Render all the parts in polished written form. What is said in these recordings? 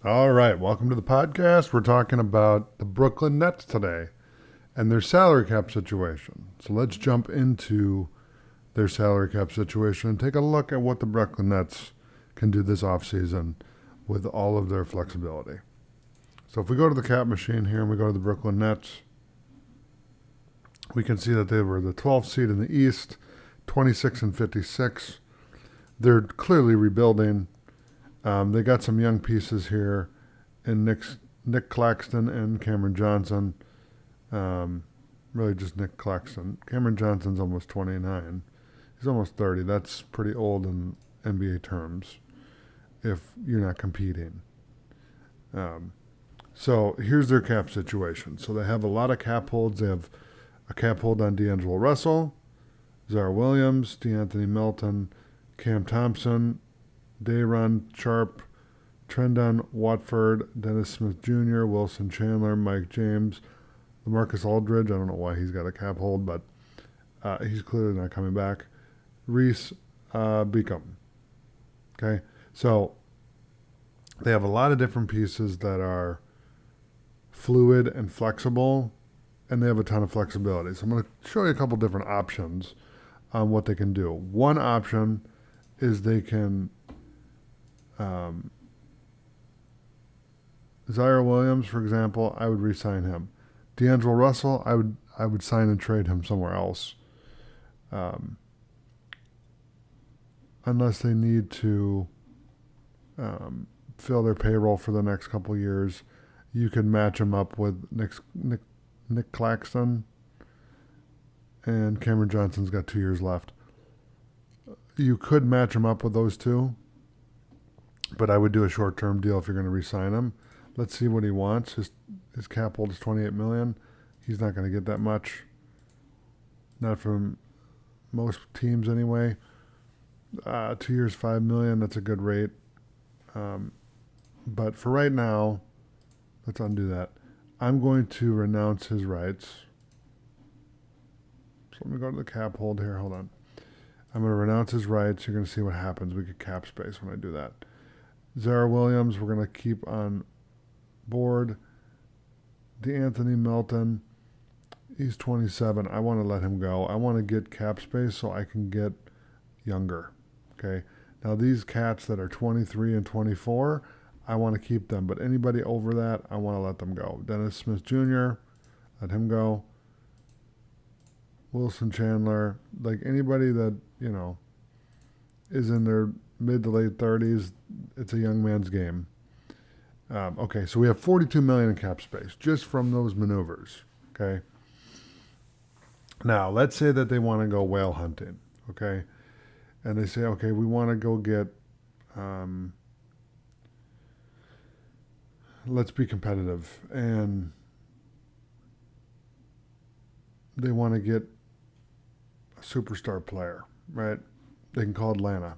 All right, welcome to the podcast. We're talking about the Brooklyn Nets today and their salary cap situation. So let's jump into their salary cap situation and take a look at what the Brooklyn Nets can do this offseason with all of their flexibility. So if we go to the cap machine here and we go to the Brooklyn Nets, we can see that they were the 12th seed in the East, 26 and 56. They're clearly rebuilding. They got some young pieces here in Nick Claxton and Cameron Johnson. Really just Nick Claxton. Cameron Johnson's almost 29. He's almost 30. That's pretty old in NBA terms if you're not competing. So here's their cap situation. So they have a lot of cap holds. They have a cap hold on D'Angelo Russell, Zara Williams, DeAnthony Melton, Cam Thompson, Day'Ron Sharpe, Trendon Watford, Dennis Smith Jr., Wilson Chandler, Mike James, LaMarcus Aldridge. I don't know why he's got a cap hold, but he's clearly not coming back. Reese Beacom. Okay, so they have a lot of different pieces that are fluid and flexible, and they have a ton of flexibility. So I'm going to show you a couple different options on what they can do. One option is they can Zaire Williams, for example, I would re-sign him. D'Angelo Russell, I would sign and trade him somewhere else, unless they need to fill their payroll for the next couple of years. You could match him up with Nick Claxton, and Cameron Johnson's got 2 years left. You could match him up with those two, but I would do a short-term deal if you're going to re-sign him. Let's see what he wants. His cap hold is $28 million. He's not going to get that much. Not from most teams anyway. 2 years, $5 million. That's a good rate. But for right now, let's undo that. I'm going to renounce his rights. So let me go to the cap hold here. Hold on. I'm going to renounce his rights. You're going to see what happens. We get cap space when I do that. Zara Williams, we're going to keep on board. DeAnthony Melton, he's 27. I want to let him go. I want to get cap space so I can get younger. Okay. Now these cats that are 23 and 24, I want to keep them. But anybody over that, I want to let them go. Dennis Smith Jr., let him go. Wilson Chandler, like anybody that, is in their mid to late 30s, it's a young man's game. Okay, so we have $42 million in cap space just from those maneuvers. Okay. Now let's say that they want to go whale hunting. Okay, and they say, okay, we want to go get. Let's be competitive, and they want to get a superstar player, right? They can call Atlanta.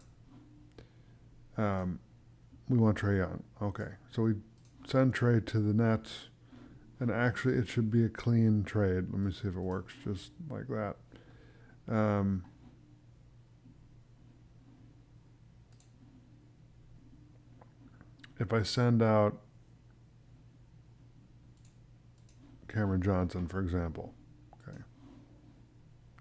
We want Trae Young. Okay, so we send Trae to the Nets, and actually it should be a clean trade. Let me see if it works just like that. If I send out Cameron Johnson, for example, okay,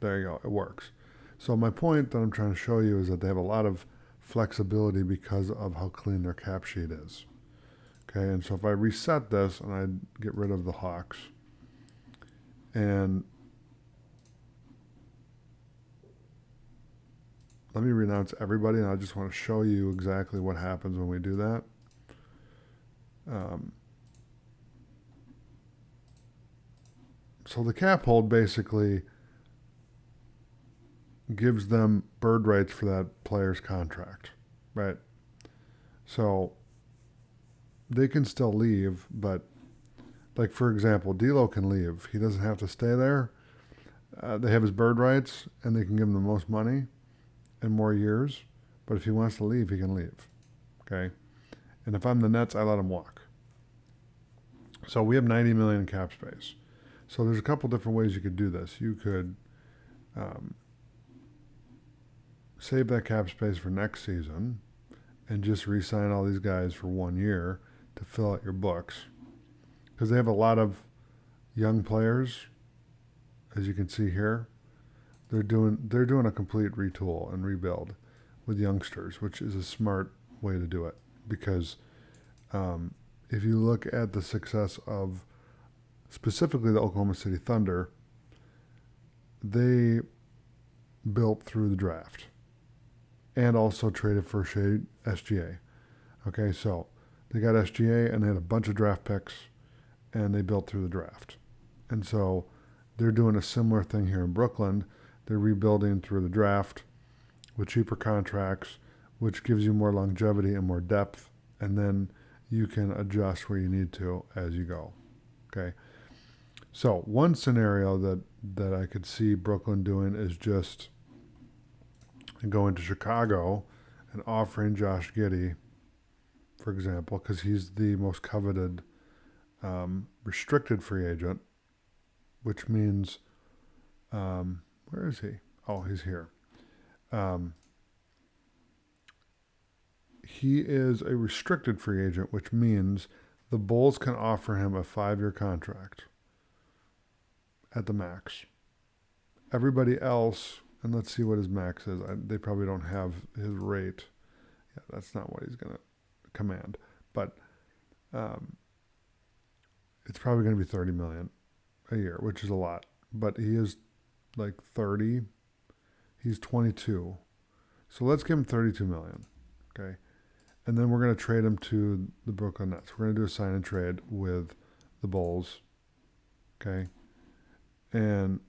there you go, it works. So my point that I'm trying to show you is that they have a lot of flexibility because of how clean their cap sheet is. Okay, and so if I reset this and I get rid of the Hawks and let me renounce everybody, and I just want to show you exactly what happens when we do that. So the cap hold basically gives them bird rights for that player's contract, right? So they can still leave, but like for example, D'Lo can leave. He doesn't have to stay there. They have his bird rights, and they can give him the most money and more years. But if he wants to leave, he can leave. Okay, and if I'm the Nets, I let him walk. So we have $90 million in cap space. So there's a couple different ways you could do this. You could save that cap space for next season and just re-sign all these guys for 1 year to fill out your books because they have a lot of young players, as you can see here. They're doing a complete retool and rebuild with youngsters, which is a smart way to do it because if you look at the success of specifically the Oklahoma City Thunder, they built through the draft and also traded for SGA. Okay, so they got SGA and they had a bunch of draft picks and they built through the draft. And so they're doing a similar thing here in Brooklyn. They're rebuilding through the draft with cheaper contracts, which gives you more longevity and more depth, and then you can adjust where you need to as you go. Okay. So one scenario that I could see Brooklyn doing is just going to Chicago and offering Josh Giddey, for example, because he's the most coveted restricted free agent, which means, where is he? Oh, he's here. He is a restricted free agent, which means the Bulls can offer him a 5-year contract at the max. Everybody else, and let's see what his max is. They probably don't have his rate. Yeah, that's not what he's going to command. But it's probably going to be $30 million a year, which is a lot. But he is like 30. He's 22. So let's give him $32 million. Okay. And then we're going to trade him to the Brooklyn Nets. We're going to do a sign and trade with the Bulls. Okay. And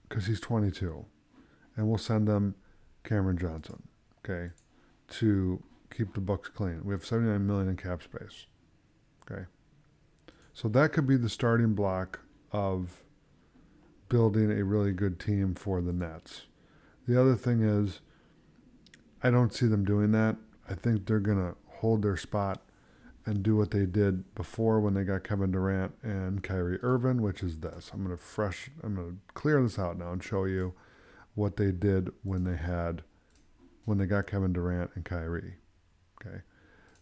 because he's 22. And we'll send them Cameron Johnson. Okay. To keep the books clean. We have $79 million in cap space. Okay. So that could be the starting block of building a really good team for the Nets. The other thing is, I don't see them doing that. I think they're going to hold their spot and do what they did before when they got Kevin Durant and Kyrie Irving, which is this. I'm going to clear this out now and show you what they did when they got Kevin Durant and Kyrie. Okay.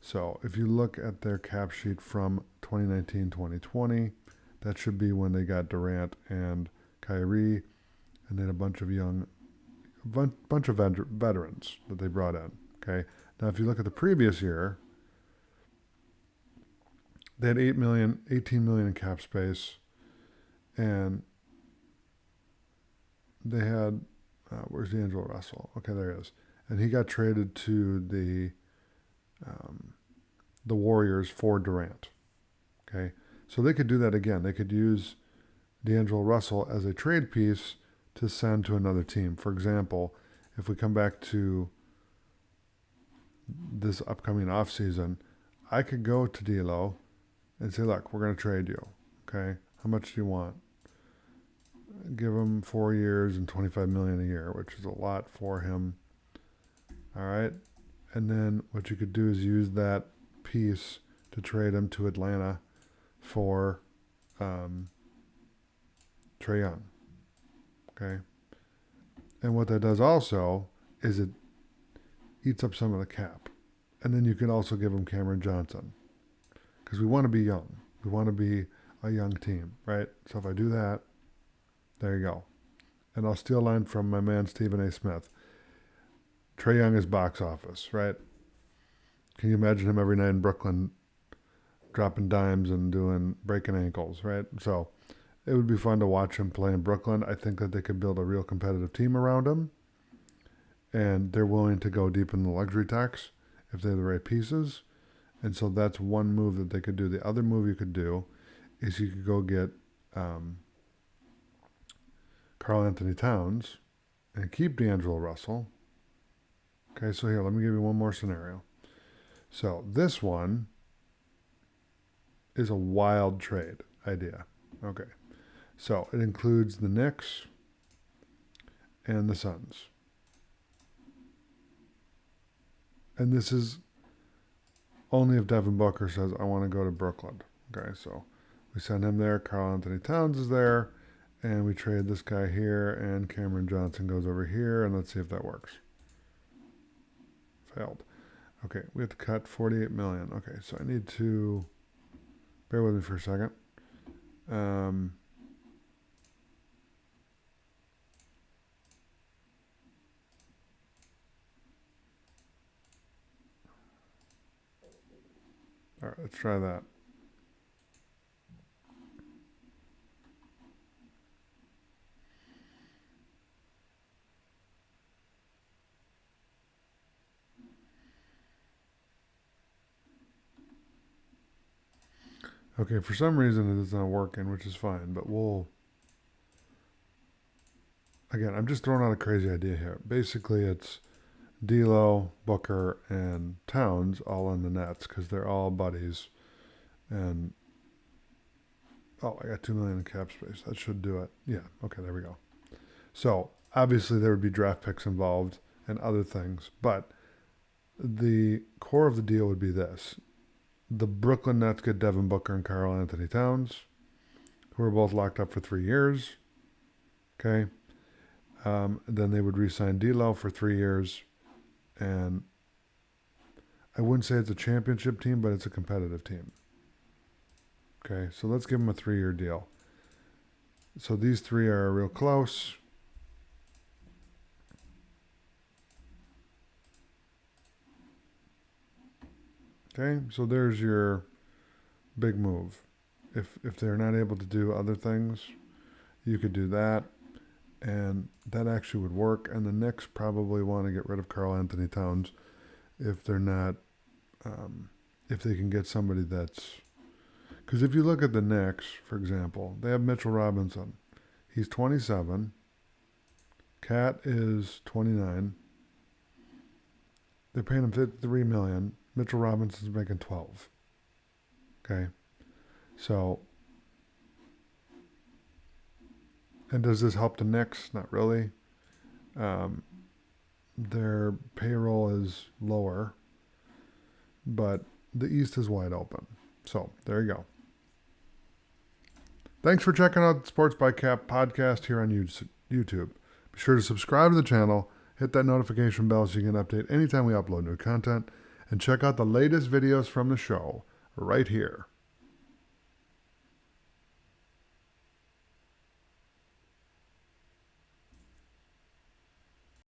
So if you look at their cap sheet from 2019-2020, that should be when they got Durant and Kyrie, and they had a bunch of veterans that they brought in. Okay. Now, if you look at the previous year, they had $18 million in cap space, and they had where's D'Angelo Russell? Okay, there he is, and he got traded to the Warriors for Durant. Okay, so they could do that again. They could use D'Angelo Russell as a trade piece to send to another team. For example, if we come back to this upcoming offseason, I could go to D'Lo and say, look, we're going to trade you. Okay, how much do you want? Give him 4 years and $25 million a year, which is a lot for him. All right, and then what you could do is use that piece to trade him to Atlanta for Trae Young. Okay, and what that does also is it eats up some of the cap. And then you can also give him Cameron Johnson. Because we want to be young. We want to be a young team, right? So if I do that, there you go. And I'll steal a line from my man Stephen A. Smith. Trae Young is box office, right? Can you imagine him every night in Brooklyn dropping dimes and breaking ankles, right? So it would be fun to watch him play in Brooklyn. I think that they could build a real competitive team around him. And they're willing to go deep in the luxury tax if they have the right pieces. And so that's one move that they could do. The other move you could do is you could go get Karl Anthony Towns and keep D'Angelo Russell. Okay, so here, let me give you one more scenario. So this one is a wild trade idea. Okay, so it includes the Knicks and the Suns. And this is only if Devin Booker says, I want to go to Brooklyn. Okay, so we send him there. Karl Anthony Towns is there. And we trade this guy here. And Cameron Johnson goes over here. And let's see if that works. Failed. Okay, we have to cut 48 million. Okay, so I need to bear with me for a second. All right, let's try that. Okay, for some reason it is not working, which is fine, but again, I'm just throwing out a crazy idea here. Basically, it's D'Lo, Booker, and Towns all in the Nets because they're all buddies. And I got 2 million in cap space. That should do it. Yeah. Okay. There we go. So obviously there would be draft picks involved and other things, but the core of the deal would be this: the Brooklyn Nets get Devin Booker and Karl Anthony Towns, who are both locked up for 3 years. Okay. Then they would re-sign D'Lo for 3 years, and I wouldn't say it's a championship team, but it's a competitive team. Okay, so let's give them a 3-year deal. So these three are real close. Okay, so there's your big move. If they're not able to do other things, you could do that, and that actually would work. And the Knicks probably want to get rid of Karl Anthony Towns if they're not, if they can get somebody that's, because if you look at the Knicks, for example, they have Mitchell Robinson. He's 27. Cat is 29. They're paying him $53 million. Mitchell Robinson's making 12. Okay, so, and does this help the Knicks? Not really. Their payroll is lower, but the East is wide open. So there you go. Thanks for checking out the Sports by Cap podcast here on YouTube. Be sure to subscribe to the channel, hit that notification bell so you can update anytime we upload new content, and check out the latest videos from the show right here.